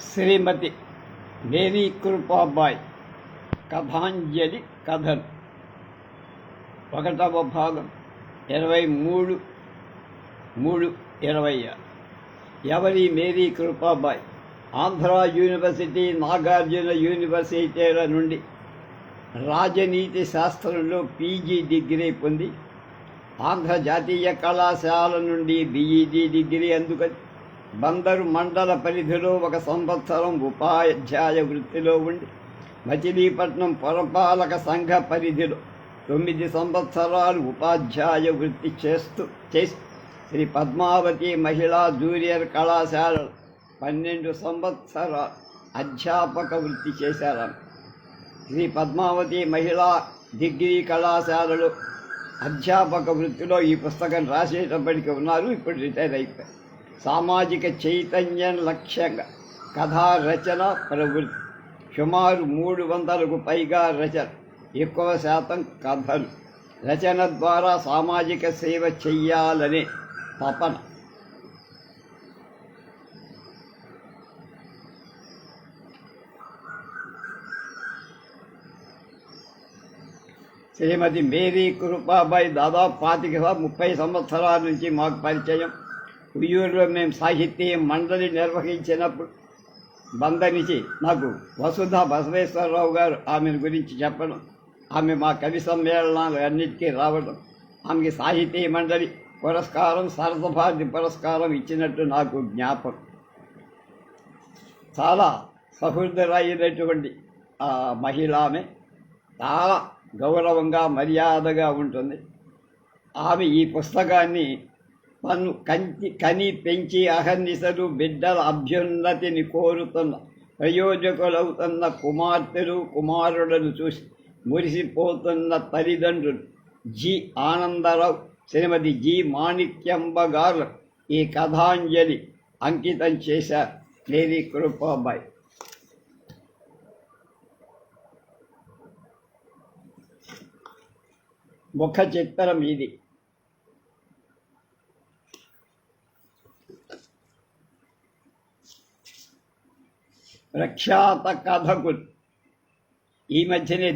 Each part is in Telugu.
శ్రీమతి మేరీ కృపాబాయ్ కథాంజలి కథలు 1వ భాగం 23/3/20. ఎవరి మేరీ కృపాబాయ్? ఆంధ్ర యూనివర్సిటీ, నాగార్జున యూనివర్సిటీల నుండి రాజనీతి శాస్త్రంలో పీజీ డిగ్రీ పొంది ఆంధ్ర జాతీయ కళాశాల నుండి బీఈడీ డిగ్రీ అందుకొని బందరు మండల పరిధిలో 1 సంవత్సరం ఉపాధ్యాయ వృత్తిలో ఉండి మచిలీపట్నం పురపాలక సంఘ పరిధిలో 9 సంవత్సరాలు ఉపాధ్యాయ వృత్తి చేసి శ్రీ పద్మావతి మహిళా జూనియర్ కళాశాలలో 12 సంవత్సరాలు అధ్యాపక వృత్తి చేశారు. శ్రీ పద్మావతి మహిళా డిగ్రీ కళాశాలలో అధ్యాపక వృత్తిలో ఈ పుస్తకం రాసేటప్పటికి ఉన్నారు. ఇప్పుడు రిటైర్ అయిపోయారు. సామాజిక చైతన్యం లక్ష్యంగా కథా రచన ప్రవృత్తి. సుమారు 300కు పైగా రచన, ఎక్కువ శాతం కథలు. రచన ద్వారా సామాజిక సేవ చెయ్యాలనే తపన. శ్రీమతి మేరీ కృపాబాయ్ దాదాపు 25-30 సంవత్సరాల నుంచి మాకు పరిచయం. ఉయ్యూరులో మేము సాహిత్య మండలి నిర్వహించినప్పుడు బందరించి నాకు వసుధ బసవేశ్వరరావు గారు ఆమెను గురించి చెప్పడం, ఆమె మా కవి సమ్మేళనాలు అన్నిటికీ రావడం, ఆమెకి సాహితీ మండలి పురస్కారం, సరసభారతి పురస్కారం ఇచ్చినట్టు నాకు జ్ఞాపకం. చాలా సహృదయులైనటువంటి ఆ మహిళ ఆమె. చాలా గౌరవంగా మర్యాదగా ఉంటుంది. ఆమె ఈ పుస్తకాన్ని కని పెంచి అహర్నిశలు బిడ్డల అభ్యున్నతిని కోరుతున్న ప్రయోజకులవుతున్న కుమార్తెలు కుమారులను చూసి మురిసిపోతున్న తల్లిదండ్రులు జి ఆనందరావు, శ్రీమతి జి మాణిక్యంబ గారు ఈ కథాంజలి అంకితం చేశారు. మేరీ కృపాబాయ్. ముఖ చిత్రం ఇది. ప్రఖ్యాత కథకులు. ఈ మధ్యనే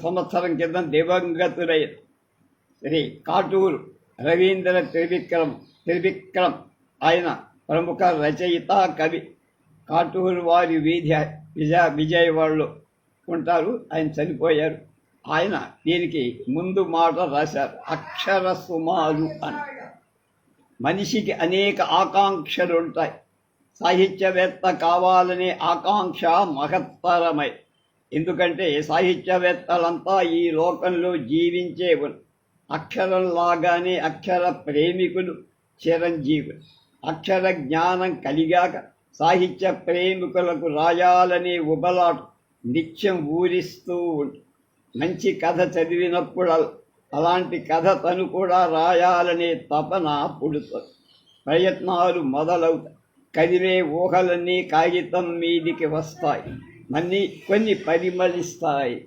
సంవత్సరం క్రితం దివంగతులైన శ్రీ కాటూరు రవీంద్ర త్రివిక్రమ్ ఆయన ప్రముఖ రచయిత, కవి. కాటూరు వారి వీధి విజయవాడలో ఉంటారు. ఆయన చనిపోయారు. ఆయన దీనికి ముందు మాట రాశారు, అక్షర సుమాలు అని. మనిషికి అనేక ఆకాంక్షలు ఉంటాయి. సాహిత్యవేత్త కావాలనే ఆకాంక్ష మహత్తరమై. ఎందుకంటే సాహిత్యవేత్తలంతా ఈ లోకంలో జీవించే అక్షరంలాగానే అక్షర ప్రేమికులు చిరంజీవులు. అక్షర జ్ఞానం కలిగాక సాహిత్య ప్రేమికులకు రాయాలనే ఉబలాట నిత్యం ఊరిస్తూ ఉంటుంది. మంచి కథ చదివినప్పుడు అలాంటి కథ తను కూడా రాయాలనే తపన పుడుతుంది. ప్రయత్నాలు మొదలవుతాయి. కదిలే ఊహలన్నీ కాగితం మీదికి వస్తాయి. కొన్ని పరిమళిస్తాయి,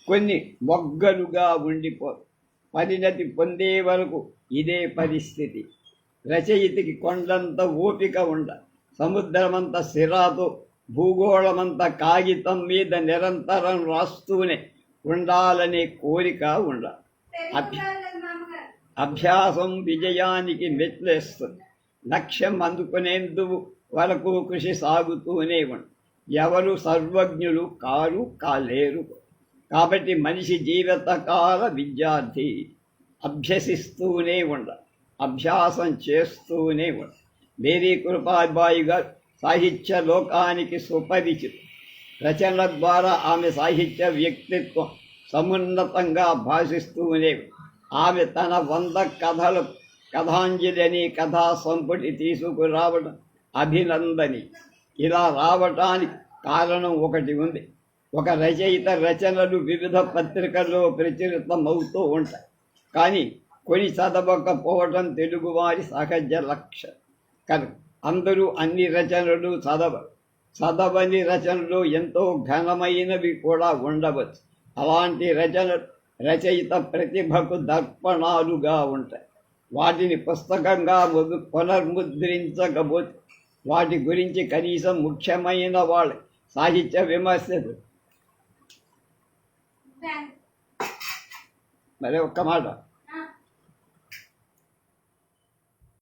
కొన్ని మొగ్గలుగా ఉండిపోతాయి. పరిణతి పొందే వరకు ఇదే పరిస్థితి. రచయితకి కొండంత ఓపిక ఉండాలి. సముద్రమంత సిరాతో, భూగోళమంత కాగితం మీద నిరంతరం రాస్తూనే ఉండాలనే కోరిక ఉండాలి. అభ్యాసం విజయానికి మెట్లేస్తుంది. లక్ష్యం అందుకునేందుకు వరకు కృషి సాగుతూనే ఉంది. ఎవరు సర్వజ్ఞులు కాలేరు. కాబట్టి మనిషి జీవితకాల విద్యార్థి. అభ్యసిస్తూనే ఉండాలి, అభ్యాసం చేస్తూనే ఉండాలి. మేరీ కృపాబాయి గారు సాహిత్య లోకానికి సుపరిచితం. రచనల ద్వారా ఆమె సాహిత్య వ్యక్తిత్వం సమున్నతంగా భాషిస్తూనే. ఆమె తన 100 కథలు కథాంజలి అనే కథా సంపుటి తీసుకురావడం అభినందని. ఇలా రావటానికి కారణం ఒకటి ఉంది. ఒక రచయిత రచనలు వివిధ పత్రికల్లో ప్రచురితమవుతూ ఉంటాయి. కానీ కొని చదవకపోవటం తెలుగువారి సహజ లక్షణం. కనుక అందరూ అన్ని రచనలు చదవని రచనలు ఎంతో ఘనమైనవి కూడా ఉండవచ్చు. అలాంటి రచనలు రచయిత ప్రతిభకు దర్పణాలుగా ఉంటాయి. వాటిని పుస్తకంగా పునర్ముద్రించకపోతే వాటి గురించి కనీసం ముఖ్యమైన వాళ్ళ సాహిత్య విమర్శలు. మరి ఒక్క మాట,